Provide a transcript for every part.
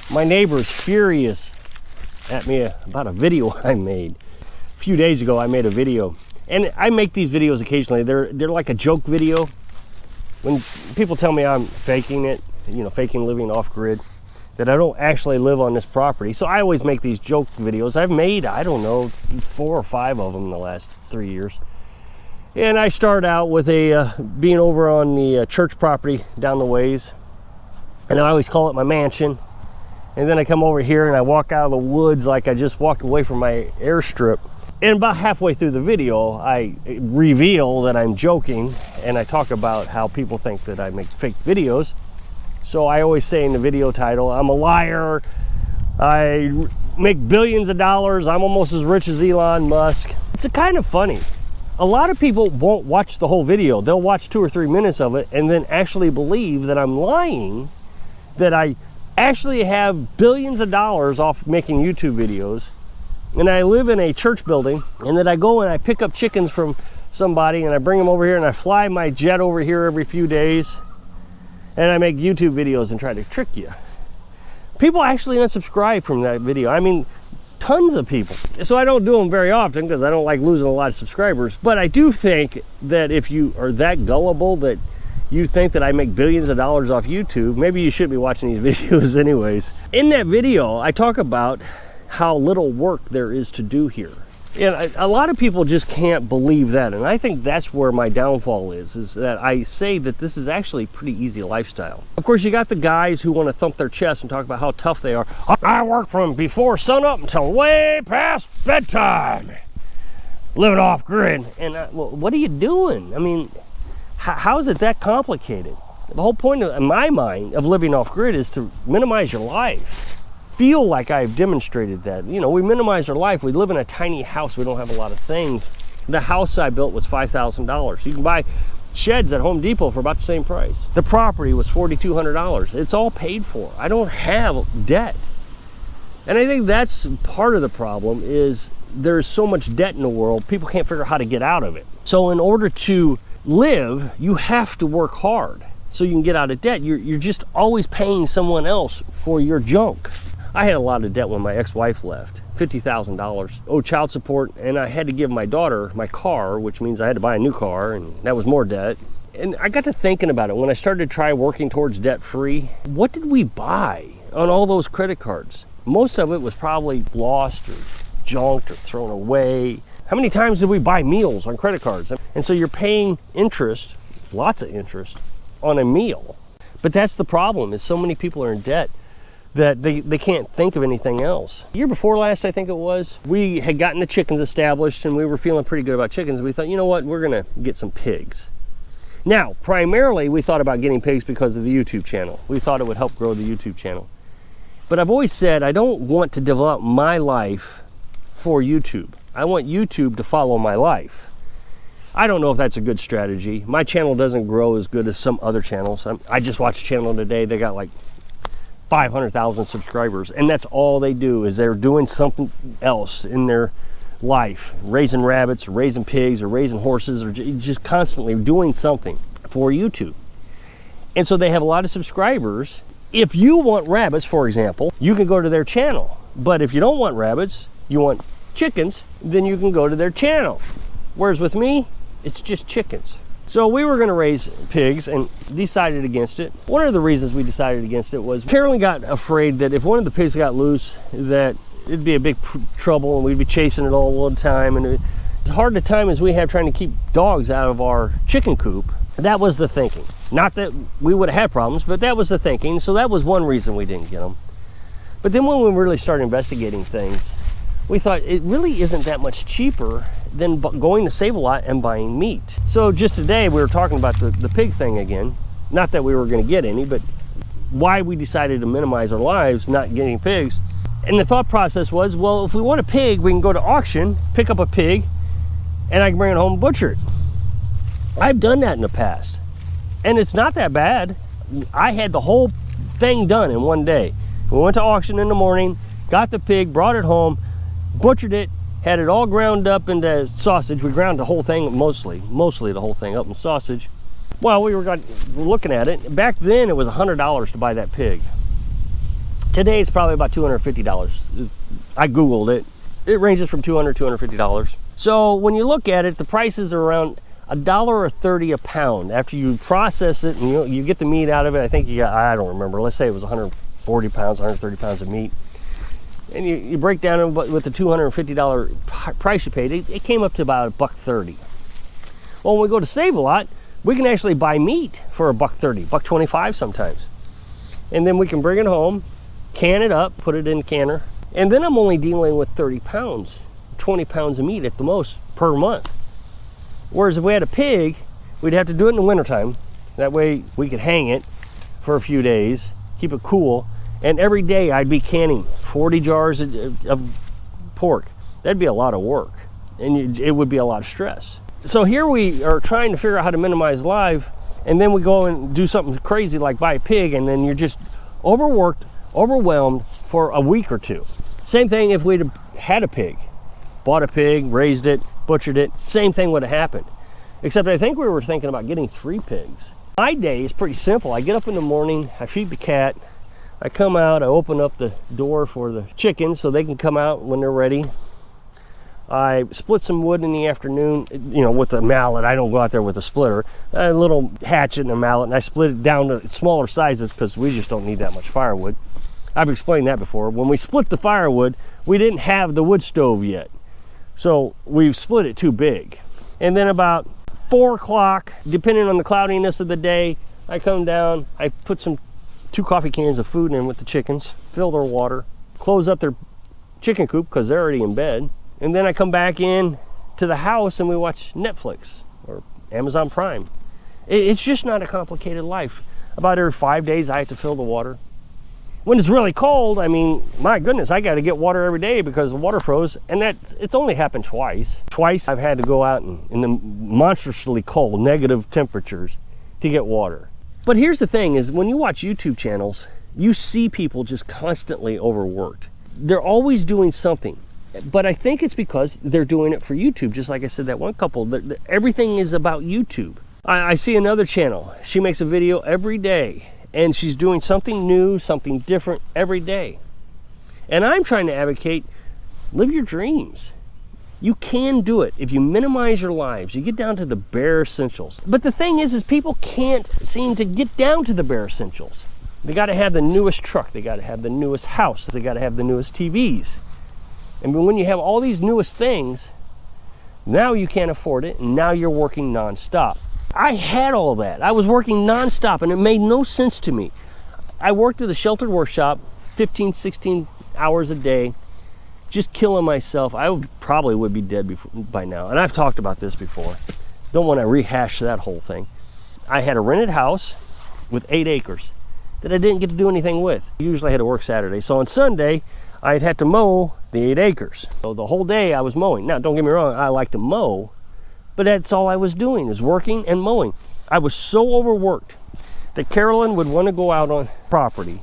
My neighbor's furious at me about a video I made. A few days ago, I made a video. And I make these videos occasionally. They're like a joke video. When people tell me I'm faking it, you know, faking living off-grid, that I don't actually live on this property. So I always make these joke videos. I've made, I don't know, 4 or 5 of them in the last 3 years. And I start out with being over on the church property down the ways. And I always call it my mansion. And then I come over here and I walk out of the woods like I just walked away from my airstrip. And about halfway through the video, I reveal that I'm joking, and I talk about how people think that I make fake videos. So I always say in the video title, I'm a liar, I make billions of dollars, I'm almost as rich as Elon Musk. It's kind of funny. A lot of people won't watch the whole video. They'll watch 2 or 3 minutes of it and then actually believe that I'm lying, that I actually have billions of dollars off making YouTube videos, and I live in a church building, and that I go and I pick up chickens from somebody and I bring them over here and I fly my jet over here every few days and I make YouTube videos and try to trick you. People actually unsubscribe from that video. I mean, tons of people. So I don't do them very often because I don't like losing a lot of subscribers, but I do think that if you are that gullible that you think that I make billions of dollars off YouTube, maybe you should be watching these videos anyways. In that video, I talk about how little work there is to do here. And a lot of people just can't believe that. And I think that's where my downfall is that I say that this is actually a pretty easy lifestyle. Of course, you got the guys who want to thump their chest and talk about how tough they are. I work from before sunup until way past bedtime, living off grid. And well, what are you doing? I mean, how is it that complicated? The whole point, in my mind, of living off grid is to minimize your life. Feel like I've demonstrated that. You know, we minimize our life. We live in a tiny house. We don't have a lot of things. The house I built was $5,000. You can buy sheds at Home Depot for about the same price. The property was $4,200. It's all paid for. I don't have debt. And I think that's part of the problem is there's so much debt in the world, people can't figure out how to get out of it. So in order to live, you have to work hard so you can get out of debt. You're just always paying someone else for your junk. I had a lot of debt when my ex-wife left, $50,000, owed child support, and I had to give my daughter my car, which means I had to buy a new car, and that was more debt. And I got to thinking about it when I started to try working towards debt-free. What did we buy on all those credit cards? Most of it was probably lost or junked or thrown away. How many times did we buy meals on credit cards? And so you're paying interest, lots of interest, on a meal. But that's the problem, is so many people are in debt that they can't think of anything else. The year before last, I think it was, we had gotten the chickens established and we were feeling pretty good about chickens. We thought, you know what, we're gonna get some pigs. Now, primarily, we thought about getting pigs because of the YouTube channel. We thought it would help grow the YouTube channel. But I've always said, I don't want to develop my life for YouTube. I want YouTube to follow my life. I don't know if that's a good strategy. My channel doesn't grow as good as some other channels. I just watched a channel today, they got like 500,000 subscribers, and that's all they do is they're doing something else in their life, raising rabbits or raising pigs or raising horses or just constantly doing something for YouTube. And so they have a lot of subscribers. If you want rabbits, for example, you can go to their channel. But if you don't want rabbits, you want chickens, then you can go to their channel. Whereas with me, it's just chickens. So we were gonna raise pigs and decided against it. One of the reasons we decided against it was Carolyn got afraid that if one of the pigs got loose, that it'd be a big trouble and we'd be chasing it all the time. And as hard a time as we have trying to keep dogs out of our chicken coop, that was the thinking. Not that we would have had problems, but that was the thinking. So that was one reason we didn't get them. But then when we really started investigating things, we thought it really isn't that much cheaper than going to Save a Lot and buying meat. So just today we were talking about the pig thing again. Not that we were gonna get any, but why we decided to minimize our lives not getting pigs. And the thought process was, well, if we want a pig, we can go to auction, pick up a pig, and I can bring it home and butcher it. I've done that in the past, and it's not that bad. I had the whole thing done in one day. We went to auction in the morning, got the pig, brought it home, butchered it, had it all ground up into sausage. We ground the whole thing, mostly the whole thing up in sausage. Well, we were looking at it. Back then, it was $100 to buy that pig. Today it's probably about $250. I Googled it. It ranges from $200 to $250. So when you look at it, the prices are around $1.30 a pound. After you process it and you get the meat out of it, I think you got, I don't remember, let's say it was 140 pounds, 130 pounds of meat. And you break down with the $250 price you paid, it came up to about $1.30. Well, when we go to Save-A-Lot, we can actually buy meat for $1.30, $1.25 sometimes. And then we can bring it home, can it up, put it in a canner, and then I'm only dealing with 30 pounds, 20 pounds of meat at the most per month. Whereas if we had a pig, we'd have to do it in the wintertime. That way we could hang it for a few days, keep it cool, and every day I'd be canning 40 jars of pork. That'd be a lot of work, and it would be a lot of stress. So here we are trying to figure out how to minimize life, and then we go and do something crazy like buy a pig, and then you're just overworked, overwhelmed for a week or two. Same thing if we'd had a pig, bought a pig, raised it, butchered it, same thing would have happened. Except I think we were thinking about getting 3 pigs. My day is pretty simple. I get up in the morning, I feed the cat, I come out, I open up the door for the chickens so they can come out when they're ready. I split some wood in the afternoon, with a mallet. I don't go out there with a splitter. A little hatchet and a mallet, and I split it down to smaller sizes because we just don't need that much firewood. I've explained that before. When we split the firewood, we didn't have the wood stove yet. So we've split it too big. And then about 4 o'clock, depending on the cloudiness of the day, I come down, I put 2 coffee cans of food in with the chickens, fill their water, close up their chicken coop because they're already in bed. And then I come back in to the house and we watch Netflix or Amazon Prime. It's just not a complicated life. About every 5 days I have to fill the water. When it's really cold, I mean, my goodness, I got to get water every day because the water froze, and it's only happened twice. Twice I've had to go out in the monstrously cold, negative temperatures to get water. But here's the thing is when you watch YouTube channels, you see people just constantly overworked. They're always doing something. But I think it's because they're doing it for YouTube. Just like I said, that one couple, everything is about YouTube. I see another channel. She makes a video every day and she's doing something new, something different every day. And I'm trying to advocate, live your dreams. You can do it if you minimize your lives. You get down to the bare essentials. But the thing is people can't seem to get down to the bare essentials. They got to have the newest truck. They got to have the newest house. They got to have the newest TVs. And when you have all these newest things, now you can't afford it, and now you're working nonstop. I had all that. I was working nonstop, and it made no sense to me. I worked at a sheltered workshop 15, 16 hours a day, just killing myself. I probably would be dead by now, and I've talked about this before. Don't want to rehash that whole thing. I had a rented house with 8 acres that I didn't get to do anything with. Usually I had to work Saturday, so on Sunday, I'd had to mow the 8 acres. So the whole day I was mowing. Now, don't get me wrong, I like to mow, but that's all I was doing, is working and mowing. I was so overworked that Carolyn would want to go out on property,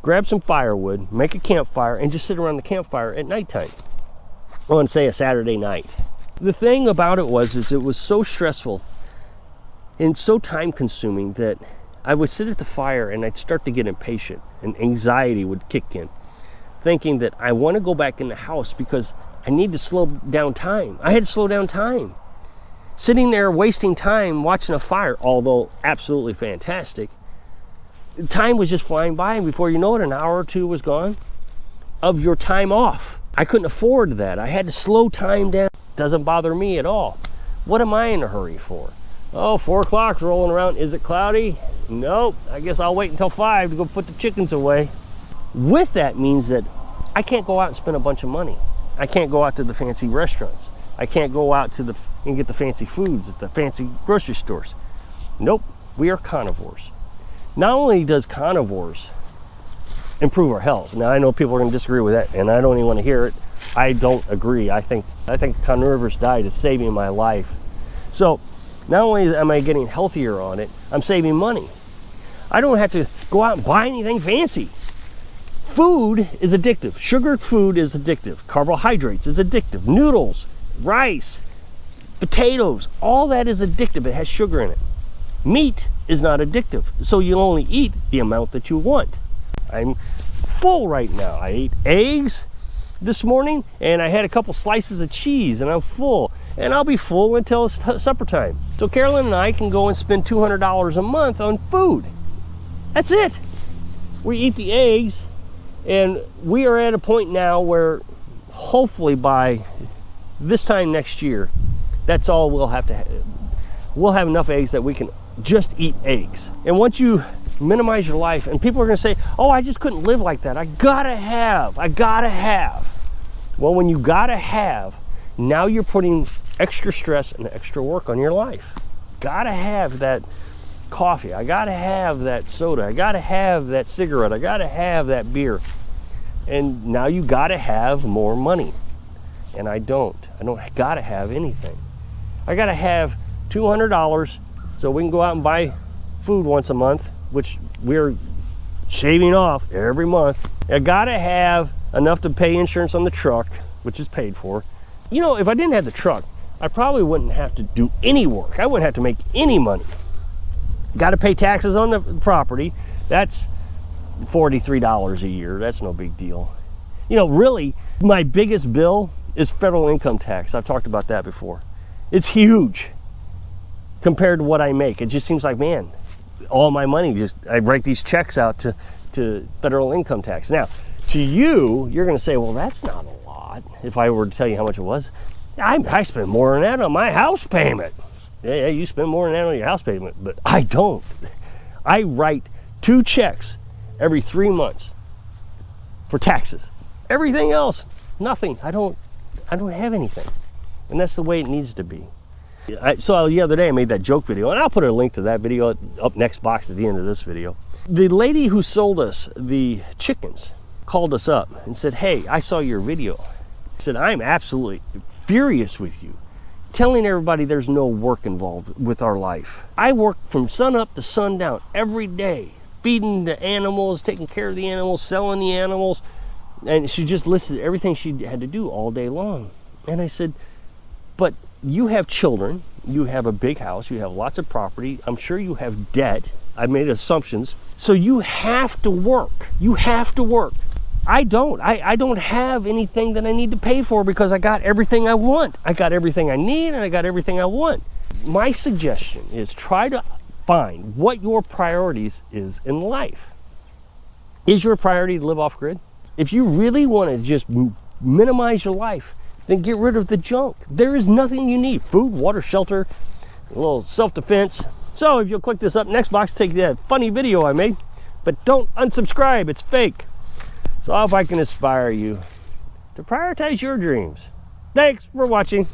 grab some firewood, make a campfire, and just sit around the campfire at nighttime on, say, a Saturday night. The thing about it was it was so stressful and so time-consuming that I would sit at the fire and I'd start to get impatient, and anxiety would kick in, thinking that I want to go back in the house because I need to slow down time. I had to slow down time. Sitting there wasting time watching a fire, although absolutely fantastic, time was just flying by, and before you know it, an hour or two was gone of your time off. I couldn't afford that. I had to slow time down. Doesn't bother me at all. What am I in a hurry for? Oh, 4 o'clock's rolling around. Is it cloudy? Nope. I guess I'll wait until 5 to go put the chickens away. With that means that I can't go out and spend a bunch of money. I can't go out to the fancy restaurants. I can't go out and get the fancy foods at the fancy grocery stores. Nope, we are carnivores. Not only does carnivores improve our health, now I know people are going to disagree with that, and I don't even want to hear it. I don't agree. I think carnivorous diet is saving my life. So not only am I getting healthier on it, I'm saving money. I don't have to go out and buy anything fancy. Food is addictive. Sugared food is addictive. Carbohydrates is addictive. Noodles, rice, potatoes, all that is addictive. It has sugar in it. Meat is not addictive, so you only eat the amount that you want. I'm full right now. I ate eggs this morning, and I had a couple slices of cheese, and I'm full. And I'll be full until it's supper time. So Carolyn and I can go and spend $200 a month on food. That's it. We eat the eggs, and we are at a point now where hopefully by this time next year, that's all we'll have to have. We'll have enough eggs that we can just eat eggs. And once you minimize your life, and people are gonna say, oh, I just couldn't live like that. I gotta have. Well, when you gotta have, now you're putting extra stress and extra work on your life. Gotta have that coffee. I gotta have that soda. I gotta have that cigarette. I gotta have that beer. And now you gotta have more money. And I don't gotta have anything. I gotta have $200 so we can go out and buy food once a month, which we're shaving off every month. I gotta have enough to pay insurance on the truck, which is paid for. You know, if I didn't have the truck, I probably wouldn't have to do any work. I wouldn't have to make any money. Gotta pay taxes on the property. That's $43 a year. That's no big deal. You know, really, my biggest bill is federal income tax. I've talked about that before. It's huge compared to what I make. It just seems like, man, all my money, I write these checks out to federal income tax. Now, to you, you're gonna say, well, that's not a lot. If I were to tell you how much it was, I spend more than that on my house payment. Yeah, you spend more than that on your house payment, but I don't. I write 2 checks every 3 months for taxes. Everything else, nothing. I don't have anything. And that's the way it needs to be. So the other day I made that joke video, and I'll put a link to that video up next box at the end of this video. The lady who sold us the chickens called us up and said, hey, I saw your video. She said, I'm absolutely furious with you, telling everybody there's no work involved with our life. I work from sun up to sundown every day, feeding the animals, taking care of the animals, selling the animals. And she just listed everything she had to do all day long. And I said, but you have children, you have a big house, you have lots of property, I'm sure you have debt. I made assumptions. So you have to work. You have to work. I don't have anything that I need to pay for because I got everything I want. I got everything I need and I got everything I want. My suggestion is try to find what your priorities is in life. Is your priority to live off grid? If you really want to just minimize your life, then get rid of the junk. There is nothing you need. Food, water, shelter, a little self-defense. So if you'll click this up next box, take that funny video I made, but don't unsubscribe, it's fake. So if I can inspire you to prioritize your dreams. Thanks for watching.